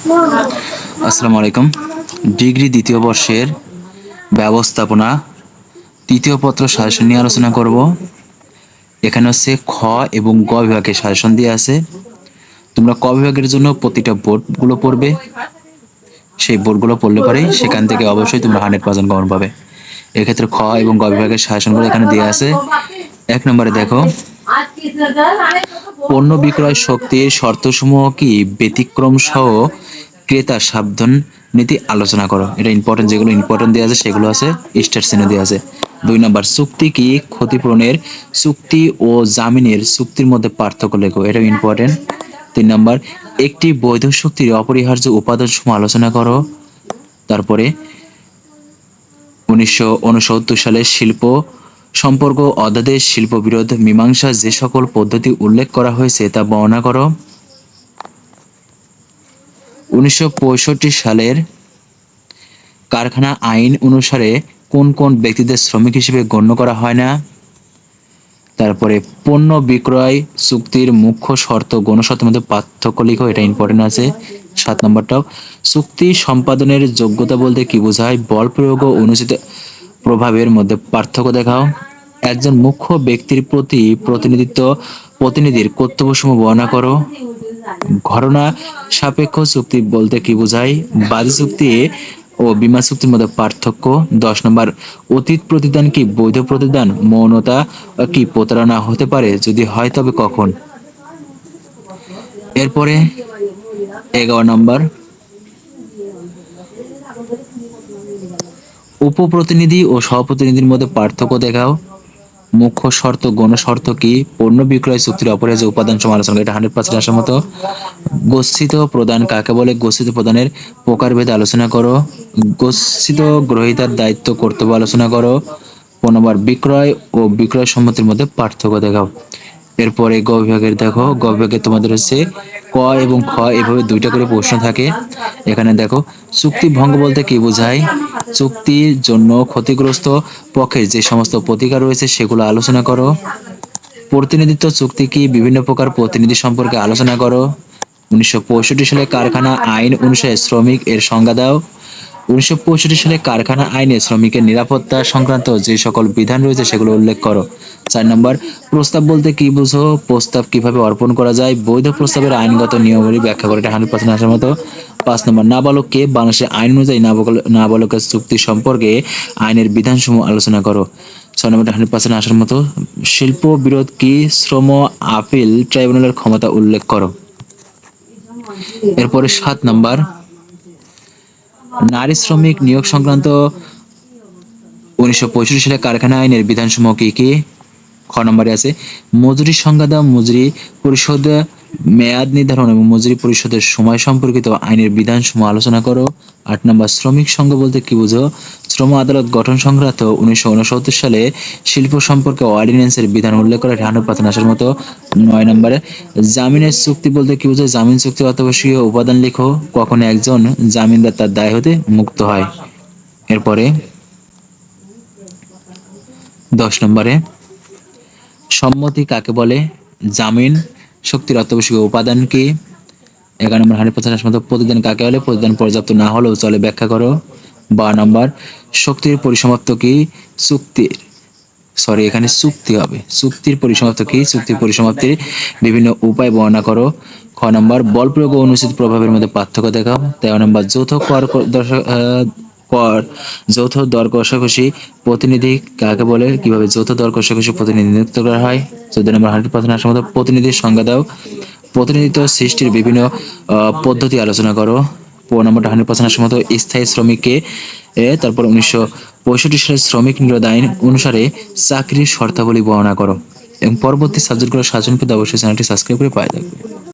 আসসালামু আলাইকুম। ডিগ্রি দ্বিতীয় বর্ষের ব্যবস্থাপনা তৃতীয় পত্র সাজেশন নিয়ে আলোচনা করব। এখানে হচ্ছে খ এবং গ বিভাগের সাজেশন দিয়ে আছে। তোমরা ক বিভাগের জন্য প্রতিটা বোর্ডগুলো পড়বে। সেই বোর্ডগুলো পড়লে পরেই সেখান থেকে অবশ্যই তোমরা 100% কমন পাবে। এক্ষেত্রে খ এবং গ বিভাগের সাজেশনগুলো এখানে দেওয়া আছে। 1 নম্বরে দেখো, পণ্য বিক্রয় শক্তির শর্তসমূহ কি ব্যতিক্রম সহ ক্রেতা সাবধান নীতি আলোচনা করো। এটা ইম্পর্টেন্ট, যেগুলো ইম্পর্টেন্ট দেওয়া আছে সেগুলো আছে স্টার চিহ্ন দেওয়া আছে। 2 নম্বর, চুক্তি কি ক্ষতিপূরণের চুক্তি ও জামিনের চুক্তির মধ্যে পার্থক্য লেখো। এটা ইম্পর্টেন্ট। 3 নম্বর, একটি বৈধ চুক্তির অপরিহার্য উপাদানসমূহ আলোচনা করো। তারপরে 1969 সালে শিল্প সম্পর্ক অধ্যাদেশ শিল্প বিরোধ মীমাংসা যে সকল পদ্ধতি উল্লেখ করা হয়েছে তা বর্ণনা করো। 1965 সালের কারখানা আইন অনুসারে কোন কোন ব্যক্তিদের শ্রমিক হিসেবে গণ্য করা হয় না। তারপরে পণ্য বিক্রয় চুক্তির মুখ্য শর্ত গণশর্তের মধ্যে পার্থক্য লিখো। এটা ইম্পর্টেন্ট আছে। 7 নম্বরটাও, চুক্তি সম্পাদনের যোগ্যতা বলতে কি বোঝায়, বল প্রয়োগ ও অনুচিত প্রভাবের মধ্যে পার্থক্য দেখাও। একজন মুখ্য ব্যক্তির প্রতি প্রতিনিধির কর্তব্যসমূহ বর্ণনা করো। ঘটনা সাপেক্ষ চুক্তি বলতে কি বোঝায়, বাদী চুক্তি ও বীমা চুক্তির মধ্যে পার্থক্য। 10 নম্বর, অতীত প্রতিদান কি বৈধ প্রতিদান, মৌনতা কি প্রতারণা হতে পারে, যদি হয় তবে কখন। এরপরে 11 নম্বর, উপপ্রতিনিধি ও সহপ্রতিনিধির মধ্যে পার্থক্য দেখাও। মুখ্য শর্ত গণ শর্ত কি, পণ্য বিক্রয় চুক্তির অপরিহার্য উপাদান সমালোচনা, এটা 100% আসার মতো। গচ্ছিত প্রদান কাকে বলে, গচ্ছিত প্রদানের প্রকারভেদ আলোচনা করো। গচ্ছিত গ্রহীতার দায়িত্ব কর্তব্য আলোচনা করো। 15 নম্বর, বিক্রয় ও বিক্রয় সম্মতির মধ্যে পার্থক্য দেখাও। এরপরে গ বিভাগের দেখো, গ বিভাগে তোমাদের হচ্ছে ক এবং খ এভাবে দুইটা করে প্রশ্ন থাকে। এখানে দেখো, চুক্তি ভঙ্গ বলতে কি বোঝায়, চুক্তির জন্য ক্ষতিগ্রস্ত পক্ষে যে সমস্ত প্রতিকার রয়েছে সেগুলো আলোচনা করো। প্রতিনিধিত্ব চুক্তি কি, বিভিন্ন প্রকার প্রতিনিধি সম্পর্কে আলোচনা করো। 1965 সালে কারখানা আইন অনুসারে শ্রমিক এর সংজ্ঞা দাও। 1965 সালে কারখানা আইনে শ্রমিকের নিরাপত্তা সংক্রান্ত যে সকল বিধান রয়েছে সেগুলো উল্লেখ করো। 4 নম্বর, প্রস্তাব বলতে কি বুঝো, প্রস্তাব কিভাবে অর্পণ করা যায়, বৈধ প্রস্তাবের আইনগত নিয়মাবলী ব্যাখ্যা করে, এটা 100% আসার মতো। 5 নম্বর, নাবালককে বাংলাদেশের আইন অনুযায়ী নাবালকের চুক্তি সম্পর্কে আইনের বিধানসমূহ আলোচনা করো। 6 নম্বরটা 100% আসার মতো। শিল্প বিরোধ কি, শ্রম আপিল ট্রাইব্যুনালের ক্ষমতা উল্লেখ করো। এরপরে 7 নম্বর, নারী শ্রমিক নিয়োগ সংক্রান্ত 1965 সালে কারখানা আইনের বিধানসমূহ কি কি। খ নম্বরে আছে মজুরি সংজ্ঞা দাও, মজুরি পরিশোধ মেয়াদ নির্ধারণ এবং মজুরি পরিশোধের সময় সম্পর্কিত আইনের বিধানসমূহ আলোচনা করো। 8 নম্বর, শ্রমিক সংঘ বলতে কি বুঝো, শ্রম আদালত গঠন সংক্রান্ত 1969 সালে শিল্প সম্পর্কে অর্ডিন্যান্সের বিধান উল্লেখ করে, 100% আসার মতো। 9 নম্বরে, জামিনের চুক্তি বলতে কি বুঝো, জামিন চুক্তির অত্যাবশ্যকীয় উপাদান লিখো, কখন একজন জামিনদার তার দায় হতে মুক্ত হয়। এরপরে 10 নম্বরে, সম্মতি কাকে বলে, জামিন শক্তির অত্যাবশ্যকীয় উপাদান কি। 11 নম্বর, 100% মতো, প্রতিদান কাকে বলে, প্রতিদান পর্যাপ্ত না হলেও চলে, ব্যাখ্যা করো। 12 নম্বর, শক্তির পরিসমাপ্ত কি, এখানে চুক্তি হবে, চুক্তির পরিসমাপ্ত কি, চুক্তির পরিসমাপ্তির বিভিন্ন উপায় বর্ণনা করো। খ নম্বর, বল প্রয়োগ ও অনুচিত প্রভাবের মধ্যে পার্থক্য দেখাও। 13 নম্বর, যৌথ দর কষাকষি প্রতিনিধি কাকে বলে, কিভাবে যৌথ দর কষাকষি প্রতিনিধি নিযুক্ত করা হয়। 14 নম্বর, 100% আসার মতো, প্রতিনিধির সংজ্ঞা দাও। প্রতিনিধিত্ব সৃষ্টির বিভিন্ন পদ্ধতি আলোচনা করো। 15 নম্বরটা 100% আসার মতো, স্থায়ী শ্রমিককে তারপর 1965 সালের শ্রমিক নিরোধ আইন অনুসারে চাকরির শর্তাবলী বর্ণনা করো। এবং পরবর্তী সাবজেক্টগুলো সাজেশন পেতে অবশ্যই চ্যানেলটি সাবস্ক্রাইব করে পাওয়া যাবে।